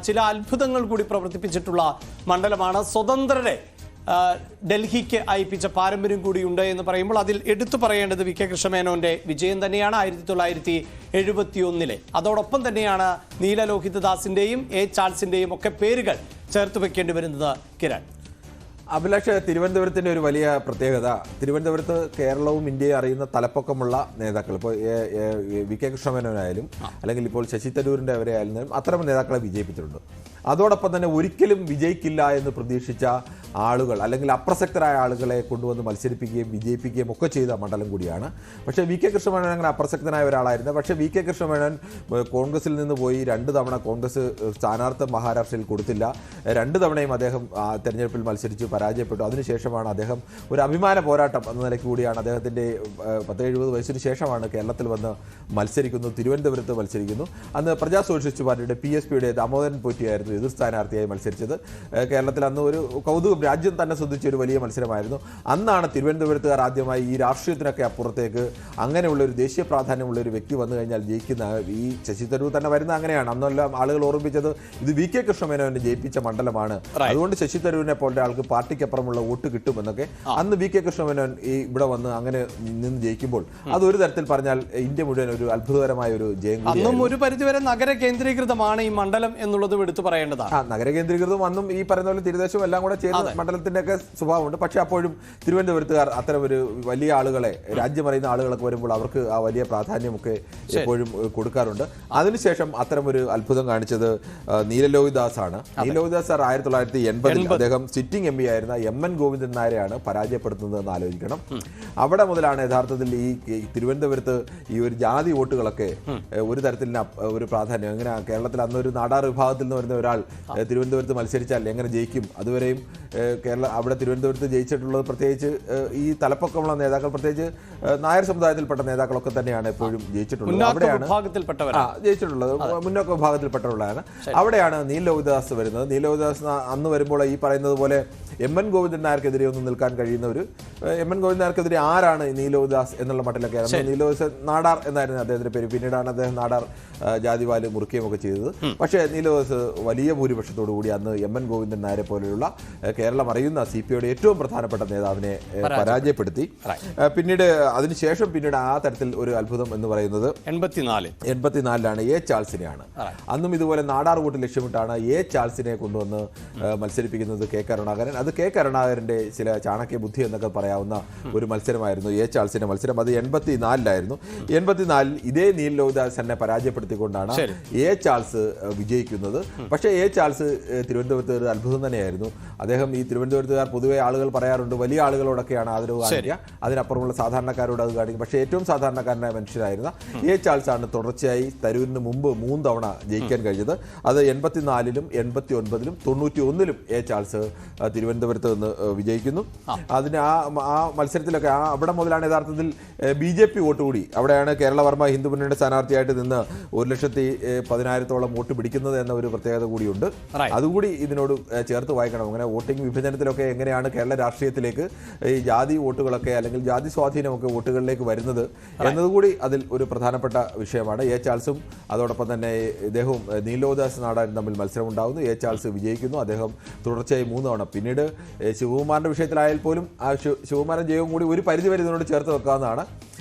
ചില അത്ഭുതങ്ങൾ കൂടി പ്രവർത്തിപ്പിച്ചിട്ടുള്ള മണ്ഡലമാണ്. സ്വതന്ത്രരെ ഡൽഹിക്ക് അയപ്പിച്ച പാരമ്പര്യം കൂടിയുണ്ട് എന്ന് പറയുമ്പോൾ അതിൽ എടുത്തു പറയേണ്ടത് വി കെ കൃഷ്ണമേനോന്റെ വിജയം തന്നെയാണ് 1971. അതോടൊപ്പം തന്നെയാണ് നീലലോഹിതദാസിന്റെയും എ ചാൾസിന്റെയും ഒക്കെ പേരുകൾ ചേർത്ത് വെക്കേണ്ടി വരുന്നത്. കിരൺ, അഭിലാഷ്, തിരുവനന്തപുരത്തിൻ്റെ ഒരു വലിയ പ്രത്യേകത, തിരുവനന്തപുരത്ത് കേരളവും ഇന്ത്യയും അറിയുന്ന തലപ്പൊക്കമുള്ള നേതാക്കൾ, ഇപ്പോൾ വി കെ കൃഷ്ണമേനോനായാലും അല്ലെങ്കിൽ ഇപ്പോൾ ശശി തരൂരിൻ്റെ അവരെയായാലും അത്തരം നേതാക്കളെ വിജയിപ്പിച്ചിട്ടുണ്ട്. അതോടൊപ്പം തന്നെ ഒരിക്കലും വിജയിക്കില്ല എന്ന് പ്രതീക്ഷിച്ച ആളുകൾ അല്ലെങ്കിൽ അപ്രസക്തരായ ആളുകളെ കൊണ്ടുവന്ന് മത്സരിപ്പിക്കുകയും വിജയിപ്പിക്കുകയും ഒക്കെ ചെയ്ത മണ്ഡലം കൂടിയാണ്. പക്ഷേ വി കെ കൃഷ്ണമേനോൻ അങ്ങനെ അപ്രസക്തനായ ഒരാളായിരുന്നു. പക്ഷേ വി കെ കൃഷ്ണമേനോൻ കോൺഗ്രസിൽ നിന്ന് പോയി 2 തവണ കോൺഗ്രസ് സ്ഥാനാർത്ഥി മഹാരാഷ്ട്രയിൽ കൊടുത്തില്ല. 2 തവണയും അദ്ദേഹം തെരഞ്ഞെടുപ്പിൽ മത്സരിച്ചു, പരാജയപ്പെട്ടു. അതിനുശേഷമാണ് അദ്ദേഹം ഒരു അഭിമാന പോരാട്ടം എന്ന നിലയ്ക്ക് കൂടിയാണ് അദ്ദേഹത്തിൻ്റെ 70 വയസ്സിന് ശേഷമാണ് കേരളത്തിൽ വന്ന് മത്സരിക്കുന്നു, തിരുവനന്തപുരത്ത് മത്സരിക്കുന്നു. അന്ന് പ്രജാ സോഷ്യലിസ്റ്റ് പാർട്ടിയുടെ PSPയുടെ ദാമോദരൻ പോറ്റിയായിരുന്നു എതിർ സ്ഥാനാർത്ഥിയായി മത്സരിച്ചത്. കേരളത്തിൽ അന്ന് ഒരു കൗതുകം, രാജ്യം തന്നെ ശ്രദ്ധിച്ച ഒരു വലിയ മത്സരമായിരുന്നു. അന്നാണ് തിരുവനന്തപുരത്തുകാർ ആദ്യമായി ഈ രാഷ്ട്രീയത്തിനൊക്കെ അപ്പുറത്തേക്ക് അങ്ങനെയുള്ള ഒരു ദേശീയ പ്രാധാന്യമുള്ള ഒരു വ്യക്തി വന്നു കഴിഞ്ഞാൽ ജയിക്കുന്ന, ഈ ശശി തരൂർ തന്നെ വരുന്ന അങ്ങനെയാണ്. അന്നെല്ലാം ആളുകൾ ഓർമ്മിപ്പിച്ചത് ഇത് വി കെ കൃഷ്ണമേനോനെ ജയിപ്പിച്ച മണ്ഡലമാണ്, അതുകൊണ്ട് ശശി തരൂരിനെ പോലുള്ള ആൾക്ക് പാർട്ടിക്കപ്പുറമുള്ള വോട്ട് കിട്ടുമെന്നൊക്കെ അന്ന് വി കെ കൃഷ്ണമേനോൻ ഇവിടെ വന്ന് അങ്ങനെ നിന്ന് ജയിക്കുമ്പോൾ അതൊരു തരത്തിൽ പറഞ്ഞാൽ ഇന്ത്യ മുഴുവൻ ഒരു അത്ഭുതകരമായ ഒരു ജയം. അന്നും ഒരു പരിധിവരെ നഗര കേന്ദ്രീകൃതമാണ് ഈ മണ്ഡലം എന്നുള്ളതും എടുത്തു പറയേണ്ടതാണ്. നഗര കേന്ദ്രീകൃതം അന്നും ഈ പറയുന്ന പോലെ തിരുദേശവും എല്ലാം കൂടെ ചേർന്ന് മണ്ഡലത്തിന്റെ ഒക്കെ സ്വഭാവമുണ്ട്. പക്ഷെ അപ്പോഴും തിരുവനന്തപുരത്തുകാർ അത്തരം ഒരു വലിയ ആളുകളെ, രാജ്യമറിയുന്ന ആളുകളൊക്കെ വരുമ്പോൾ അവർക്ക് ആ വലിയ പ്രാധാന്യമൊക്കെ എപ്പോഴും കൊടുക്കാറുണ്ട്. അതിനുശേഷം അത്തരം ഒരു അത്ഭുതം കാണിച്ചത് നീലലോഹിതദാസ് ആണ്. നീലലോഹിതദാസ് സാർ 1980 അദ്ദേഹം സിറ്റിംഗ് MP ആയിരുന്ന MN ഗോവിന്ദൻ നായരെയാണ് പരാജയപ്പെടുത്തുന്നത് എന്ന് ആലോചിക്കണം. അവിടെ മുതലാണ് യഥാർത്ഥത്തിൽ ഈ തിരുവനന്തപുരത്ത് ഈ ഒരു ജാതി വോട്ടുകളൊക്കെ ഒരു തരത്തിൽ ഒരു പ്രാധാന്യം. എങ്ങനെ കേരളത്തിൽ അന്നൊരു നാടാർ വിഭാഗത്തിൽ നിന്ന് വരുന്ന ഒരാൾ തിരുവനന്തപുരത്ത് മത്സരിച്ചാൽ എങ്ങനെ ജയിക്കും? അതുവരെയും അവിടെ തിരുവനന്തപുരത്ത് ജയിച്ചിട്ടുള്ളത് പ്രത്യേകിച്ച് ഈ തലപ്പൊക്കമുള്ള നേതാക്കൾ, പ്രത്യേകിച്ച് നായർ സമുദായത്തിൽപ്പെട്ട നേതാക്കളൊക്കെ തന്നെയാണ് എപ്പോഴും ജയിച്ചിട്ടുള്ളത്. അവിടെയാണ് ജയിച്ചിട്ടുള്ളത്, മുന്നോക്ക വിഭാഗത്തിൽപ്പെട്ടവരാണ്. അവിടെയാണ് നീലലോഹിതദാസ് വരുന്നത്. നീലലോഹിതദാസ് അന്ന് വരുമ്പോൾ ഈ പറയുന്നത് പോലെ MN ഗോവിന്ദൻ നായർക്കെതിരെ ഒന്നും നിൽക്കാൻ കഴിയുന്ന ഒരു MN ഗോവിന്ദൻ നായർക്കെതിരെ ആരാണ് നീലലോഹിതദാസ് എന്നുള്ള മട്ടിലൊക്കെ ആയിരുന്നു. നീലലോഹിതദാസ് നാടാർ എന്നായിരുന്നു അദ്ദേഹത്തിന്റെ പേര്. പിന്നീടാണ് അദ്ദേഹം നാടാർ ജാതിവാല് മുറിക്കുകയും ഒക്കെ ചെയ്തത്. പക്ഷേ നീലലോഹിതദാസ് വലിയ ഭൂരിപക്ഷത്തോടു കൂടി അന്ന് MN ഗോവിന്ദൻ നായരെ പോലെയുള്ള കേരളം അറിയുന്ന CPIയുടെ ഏറ്റവും പ്രധാനപ്പെട്ട നേതാവിനെ പരാജയപ്പെടുത്തി. അതിനുശേഷം പിന്നീട് ആ തരത്തിൽ ഒരു അത്ഭുതം എന്ന് പറയുന്നത് 84 എ ചാൾസിനെയാണ്. അന്നും ഇതുപോലെ നാടാർ വോട്ട് ലക്ഷ്യമിട്ടാണ് എ ചാൾസിനെ കൊണ്ടുവന്ന് മത്സരിപ്പിക്കുന്നത് കെ കരുണാകരൻ. അത് കെ കരുണാകരന്റെ ചില ചാണക്യ ബുദ്ധി എന്നൊക്കെ പറയാവുന്ന ഒരു മത്സരമായിരുന്നു എ ചാൾസിന്റെ മത്സരം. അത് 84 84 ഇതേ നീലലോഹിതദാസിനെ പരാജയപ്പെടുത്തിക്കൊണ്ടാണ് എ ചാൾസ് വിജയിക്കുന്നത്. പക്ഷേ എ ചാൾസ് തിരുവനന്തപുരത്ത് ഒരു അത്ഭുതം തന്നെയായിരുന്നു. അദ്ദേഹം ഈ തിരുവനന്തപുരത്തുകാർ പൊതുവെ ആളുകൾ പറയാറുണ്ട് വലിയ ആളുകളോടൊക്കെയാണ് ആദരവ് കാണിക്കുക, അതിനപ്പുറമുള്ള സാധാരണക്കാരോട് അത് കാണിക്കും. പക്ഷേ ഏറ്റവും സാധാരണക്കാരനായ മനുഷ്യരായിരുന്ന എ ചാൾസ് ആണ് തുടർച്ചയായി തരൂരിന് മുമ്പ് 3 തവണ ജയിക്കാൻ കഴിഞ്ഞത്. അത് 84-ലും 89-ലും 91-ലും എ ചാൾസ് തിരുവനന്തപുരത്ത് നിന്ന് വിജയിക്കുന്നു. അതിന് ആ മത്സരത്തിലൊക്കെ അവിടെ മുതലാണ് യഥാർത്ഥത്തിൽ BJP വോട്ട് കൂടി. അവിടെയാണ് കേരളവർമ്മ ഹിന്ദു മുന്നണിയുടെ സ്ഥാനാർത്ഥിയായിട്ട് നിന്ന് 1,10,000-ഓളം വോട്ട് പിടിക്കുന്നത് എന്ന ഒരു പ്രത്യേകത കൂടിയുണ്ട്. അതുകൂടി ഇതിനോട് ചേർത്ത് വായിക്കണം. അങ്ങനെ വോട്ടിംഗ് വിഭജനത്തിലൊക്കെ എങ്ങനെയാണ് കേരള രാഷ്ട്രീയത്തിലേക്ക് ഈ ജാതി വോട്ടുകളൊക്കെ അല്ലെങ്കിൽ ജാതി സ്വാധീനമൊക്കെ വോട്ടുകളിലേക്ക് വരുന്നത് എന്നതുകൂടി അതിൽ ഒരു പ്രധാനപ്പെട്ട വിഷയമാണ്. എ ചാൾസും അതോടൊപ്പം തന്നെ ഇദ്ദേഹവും നീലലോഹിതദാസ് നാടാരും തമ്മിൽ മത്സരം ഉണ്ടാകുന്നു. എ ചാൾസ് വിജയിക്കുന്നു. അദ്ദേഹം തുടർച്ചയായി 3 തവണ. പിന്നീട് ശിവകുമാറിന്റെ വിഷയത്തിലായാൽ പോലും ആ ശിവകുമാരൻ ജയവും കൂടി ഒരു പരിധിവരെ ഇതിനോട് ചേർത്ത് വെക്കാവുന്നതാണ്.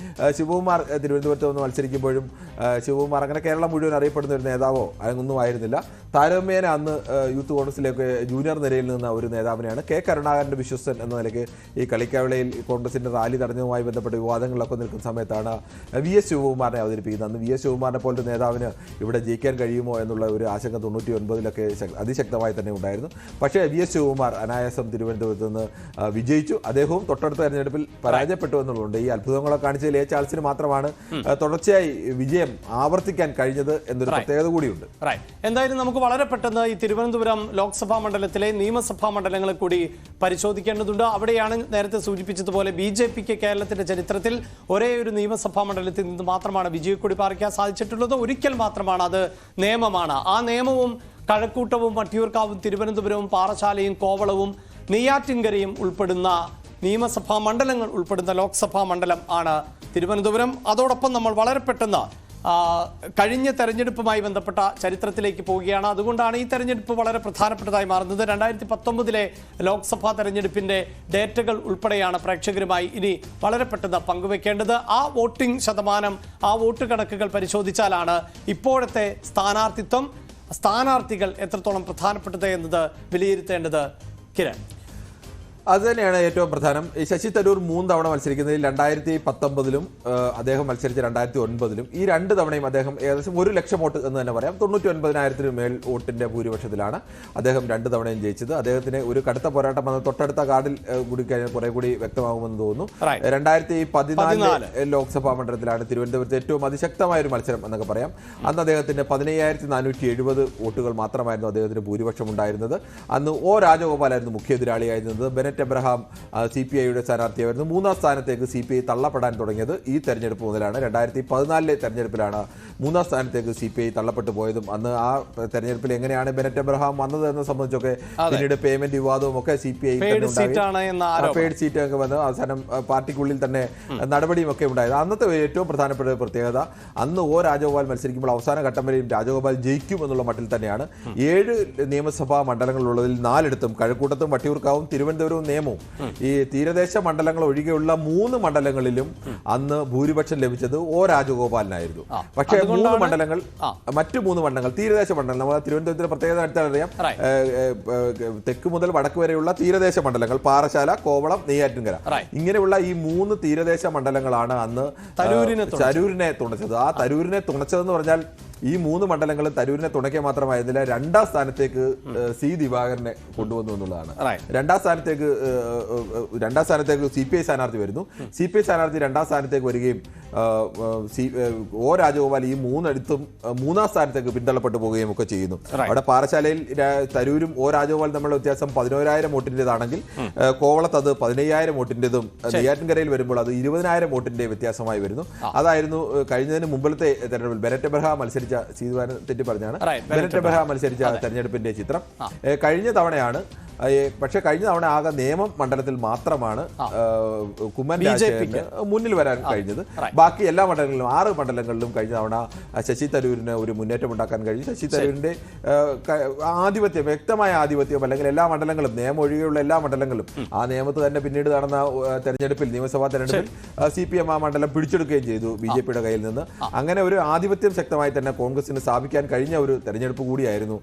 ശിവകുമാർ തിരുവനന്തപുരത്ത് വന്ന് മത്സരിക്കുമ്പോഴും ശിവകുമാർ അങ്ങനെ കേരളം മുഴുവൻ അറിയപ്പെടുന്ന ഒരു നേതാവോ ഒന്നും ആയിരുന്നില്ല. താരതമ്യേന അന്ന് യൂത്ത് കോൺഗ്രസിലേക്ക് ജൂനിയർ നിരയിൽ നിന്ന ഒരു നേതാവിനെയാണ് കെ കരുണാകരന്റെ വിശ്വസ്തൻ എന്ന നിലയ്ക്ക് ഈ കളിക്കാവിളയിൽ കോൺഗ്രസിന്റെ റാലി തടഞ്ഞതുമായി ബന്ധപ്പെട്ട വിവാദങ്ങളിലൊക്കെ നിൽക്കുന്ന സമയത്താണ് VS ശിവകുമാറിനെ അവതരിപ്പിക്കുന്നത്. അന്ന് VS ശിവകുമാറിനെ പോലൊരു നേതാവിന് ഇവിടെ ജയിക്കാൻ കഴിയുമോ എന്നുള്ള ഒരു ആശങ്ക 99-ലൊക്കെ അതിശക്തമായി തന്നെ ഉണ്ടായിരുന്നു. പക്ഷേ VS ശിവകുമാർ അനായാസം തിരുവനന്തപുരത്ത് നിന്ന് വിജയിച്ചു. അദ്ദേഹവും തൊട്ടടുത്ത തെരഞ്ഞെടുപ്പിൽ പരാജയപ്പെട്ടു എന്നുള്ളതുകൊണ്ട് ഈ അത്ഭുതങ്ങളൊക്കെ കാണിച്ചതിൽ എ ചാൾസിന് മാത്രമാണ് തുടർച്ചയായി വിജയം ആവർത്തിക്കാൻ കഴിഞ്ഞത് എന്നൊരു പ്രത്യേകത കൂടിയുണ്ട്. എന്തായാലും നമുക്ക് വളരെ പെട്ടെന്ന് ഈ തിരുവനന്തപുരം ലോക്സഭാ മണ്ഡലത്തിലെ നിയമസഭാ മണ്ഡലങ്ങളെ കൂടി പരിശോധിക്കേണ്ടതുണ്ട്. അവിടെയാണ് നേരത്തെ സൂചിപ്പിച്ചതുപോലെ BJPക്ക് കേരളത്തിന്റെ ചരിത്രത്തിൽ ഒരേ ഒരു നിയമസഭാ മണ്ഡലത്തിൽ നിന്ന് മാത്രമാണ് വിജയക്കൊടി പാറിക്കാൻ സാധിച്ചിട്ടുള്ളത്. ഒരിക്കൽ മാത്രമാണ്, അത് നിയമമാണ്. ആ നിയമവും കഴക്കൂട്ടവും വട്ടിയൂർക്കാവും തിരുവനന്തപുരവും പാറശാലയും കോവളവും നെയ്യാറ്റിൻകരയും ഉൾപ്പെടുന്ന നിയമസഭാ മണ്ഡലങ്ങൾ ഉൾപ്പെടുന്ന ലോക്സഭാ മണ്ഡലം ആണ് തിരുവനന്തപുരം. അതോടൊപ്പം നമ്മൾ വളരെ പെട്ടെന്ന് കഴിഞ്ഞ തെരഞ്ഞെടുപ്പുമായി ബന്ധപ്പെട്ട ചരിത്രത്തിലേക്ക് പോവുകയാണ്. അതുകൊണ്ടാണ് ഈ തെരഞ്ഞെടുപ്പ് വളരെ പ്രധാനപ്പെട്ടതായി മാറുന്നത്. 2019 ലോക്സഭാ തെരഞ്ഞെടുപ്പിന്റെ ഡേറ്റകൾ ഉൾപ്പെടെയാണ് പ്രേക്ഷകരുമായി ഇനി വളരെ പെട്ടെന്ന് പങ്കുവെക്കേണ്ടത്. ആ വോട്ടിംഗ് ശതമാനം, ആ വോട്ട് കണക്കുകൾ പരിശോധിച്ചാലാണ് ഇപ്പോഴത്തെ സ്ഥാനാർത്ഥികൾ എത്രത്തോളം പ്രധാനപ്പെട്ടത് എന്നത് വിലയിരുത്തേണ്ടത്. കിരൺ, അത് തന്നെയാണ് ഏറ്റവും പ്രധാനം. ഈ ശശി തരൂർ 3 തവണ മത്സരിക്കുന്നതിൽ 2019 അദ്ദേഹം മത്സരിച്ച 2009 ഈ 2 തവണയും അദ്ദേഹം ഏകദേശം 1 ലക്ഷം വോട്ട് എന്ന് തന്നെ പറയാം, 99,000 മേൽ വോട്ടിന്റെ ഭൂരിപക്ഷത്തിലാണ് അദ്ദേഹം 2 തവണയും ജയിച്ചത്. അദ്ദേഹത്തിന് ഒരു കടുത്ത പോരാട്ടം വന്ന് തൊട്ടടുത്ത കാർഡിൽ കൂടി കഴിഞ്ഞാൽ കുറെ കൂടി വ്യക്തമാകുമെന്ന് തോന്നുന്നു. 2014 ലോക്സഭാ മണ്ഡലത്തിലാണ് തിരുവനന്തപുരത്ത് ഏറ്റവും അതിശക്തമായ ഒരു മത്സരം എന്നൊക്കെ പറയാം. അന്ന് അദ്ദേഹത്തിന് 15,470 വോട്ടുകൾ മാത്രമായിരുന്നു അദ്ദേഹത്തിന് ഭൂരിപക്ഷം ഉണ്ടായിരുന്നത്. അന്ന് ഒ രാജഗോപാലായിരുന്നു മുഖ്യ എതിരാളിയായിരുന്നത്. Bennett Abraham CPIയുടെ സ്ഥാനാർത്ഥിയായിരുന്നു. 3ാം സ്ഥാനത്തേക്ക് CPI തള്ളപ്പെടാൻ തുടങ്ങിയത് ഈ തെരഞ്ഞെടുപ്പ് മുതലാണ്. 2014 തെരഞ്ഞെടുപ്പിലാണ് 3ാം സ്ഥാനത്തേക്ക് CPI തള്ളപ്പെട്ടു പോയതും. അന്ന് ആ തെരഞ്ഞെടുപ്പിൽ എങ്ങനെയാണ് ബെനറ്റ് എബ്രഹാം വന്നത് എന്ന് സംബന്ധിച്ചൊക്കെ പിന്നീട് പേയ്മെന്റ് വിവാദവും ഒക്കെ CPI പെയ്ഡ് സീറ്റ് ഒക്കെ വന്ന് അവസാനം പാർട്ടിക്കുള്ളിൽ തന്നെ നടപടിയും ഒക്കെ ഉണ്ടായത്. അന്നത്തെ ഏറ്റവും പ്രധാനപ്പെട്ട പ്രത്യേകത, അന്ന് ഒ രാജഗോപാൽ മത്സരിക്കുമ്പോൾ അവസാന ഘട്ടം വരെയും രാജഗോപാൽ ജയിക്കും എന്നുള്ള മട്ടിൽ തന്നെയാണ്. 7 നിയമസഭാ മണ്ഡലങ്ങളുള്ളതിൽ 4 കഴക്കൂട്ടത്തും വട്ടിയൂർക്കാവും തിരുവനന്തപുരവും നേമവും ഈ തീരദേശ മണ്ഡലങ്ങൾ ഒഴികെയുള്ള 3 മണ്ഡലങ്ങളിലും അന്ന് ഭൂരിപക്ഷം ലഭിച്ചത് ഒ രാജഗോപാലിനായിരുന്നു. പക്ഷേ മറ്റു 3 മണ്ഡലങ്ങൾ തീരദേശ മണ്ഡലം, നമ്മൾ തിരുവനന്തപുരത്തിന്റെ പ്രത്യേകത എടുത്താൽ അറിയാം, തെക്ക് മുതൽ വടക്ക് വരെയുള്ള തീരദേശ മണ്ഡലങ്ങൾ പാറശാല, കോവളം, നെയ്യാറ്റിൻകര, ഇങ്ങനെയുള്ള ഈ 3 തീരദേശ മണ്ഡലങ്ങളാണ് അന്ന് തരൂരിനെ തുണച്ചത്. ആ തരൂരിനെ തുണച്ചതെന്ന് പറഞ്ഞാൽ ഈ 3 മണ്ഡലങ്ങളും തരൂരിനെ തുണയ്ക്കാൻ മാത്രമായിരുന്നില്ല, 2ാം സ്ഥാനത്തേക്ക് C ദിവാകരനെ കൊണ്ടുവന്നു എന്നുള്ളതാണ്. 2ാം സ്ഥാനത്തേക്ക് CPI സ്ഥാനാർത്ഥി വരുന്നു. CPI സ്ഥാനാർത്ഥി 2ാം സ്ഥാനത്തേക്ക് വരികയും ഒ രാജഗോപാൽ ഈ 3ാം സ്ഥാനത്തേക്ക് പിന്തള്ളപ്പെട്ടു പോവുകയും ഒക്കെ ചെയ്യുന്നു. അവിടെ പാറശാലയിൽ തരൂരും ഒ രാജഗോപാൽ തമ്മിലുള്ള വ്യത്യാസം 11,000 വോട്ടിൻ്റെതാണെങ്കിൽ കോവളത്ത് അത് 15,000 വോട്ടിൻ്റെതും, നെയ്യാറ്റിൻകരയിൽ വരുമ്പോൾ അത് 20,000 വോട്ടിന്റെ വ്യത്യാസമായി വരുന്നു. അതായിരുന്നു കഴിഞ്ഞതിന് മുമ്പിലത്തെ തെരഞ്ഞെടുപ്പിൽ ബെനറ്റ് എബ്രഹാം മത്സരിച്ച തെറ്റി പറഞ്ഞാണ് ബെനറ്റ് എബ്രഹാം മത്സരിച്ച തെരഞ്ഞെടുപ്പിന്റെ ചിത്രം. കഴിഞ്ഞ തവണയാണ്, പക്ഷെ കഴിഞ്ഞ തവണ ആകെ നേമം മണ്ഡലത്തിൽ മാത്രമാണ് കുമ്മൻ രാജശേഖരന് മുന്നിൽ വരാൻ കഴിഞ്ഞത്. ബാക്കി എല്ലാ മണ്ഡലങ്ങളിലും 6 മണ്ഡലങ്ങളിലും കഴിഞ്ഞ തവണ ശശി തരൂരിന് ഒരു മുന്നേറ്റം ഉണ്ടാക്കാൻ കഴിഞ്ഞു. ശശി തരൂരിന്റെ ആധിപത്യം, വ്യക്തമായ ആധിപത്യം, അല്ലെങ്കിൽ എല്ലാ മണ്ഡലങ്ങളും, നിയമം ഒഴികെയുള്ള എല്ലാ മണ്ഡലങ്ങളും, ആ നിയമത്ത് തന്നെ പിന്നീട് നടന്ന തെരഞ്ഞെടുപ്പിൽ, നിയമസഭാ തെരഞ്ഞെടുപ്പിൽ CPM ആ മണ്ഡലം പിടിച്ചെടുക്കുകയും ചെയ്തു BJPയുടെ കയ്യിൽ നിന്ന്. അങ്ങനെ ഒരു ആധിപത്യം ശക്തമായി തന്നെ കോൺഗ്രസിന് സ്ഥാപിക്കാൻ കഴിഞ്ഞ ഒരു തെരഞ്ഞെടുപ്പ് കൂടിയായിരുന്നു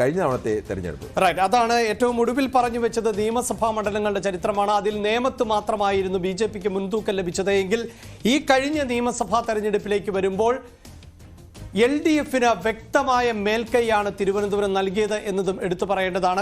കഴിഞ്ഞ തവണത്തെ തെരഞ്ഞെടുപ്പ്. അതാണ് ഏറ്റവും ഒടുവിൽ പറഞ്ഞു വെച്ചത്. നിയമസഭാ മണ്ഡലങ്ങളുടെ ചരിത്രമാണ്. അതിൽ നേമത്ത് മാത്രമായിരുന്നു BJPക്ക് മുൻതൂക്കം ലഭിച്ചത് എങ്കിൽ ഈ കഴിഞ്ഞ നിയമസഭാ തെരഞ്ഞെടുപ്പിലേക്ക് വരുമ്പോൾ LDFന് വ്യക്തമായ മേൽക്കൈയാണ് തിരുവനന്തപുരം നൽകിയത് എന്നതും എടുത്തു പറയേണ്ടതാണ്.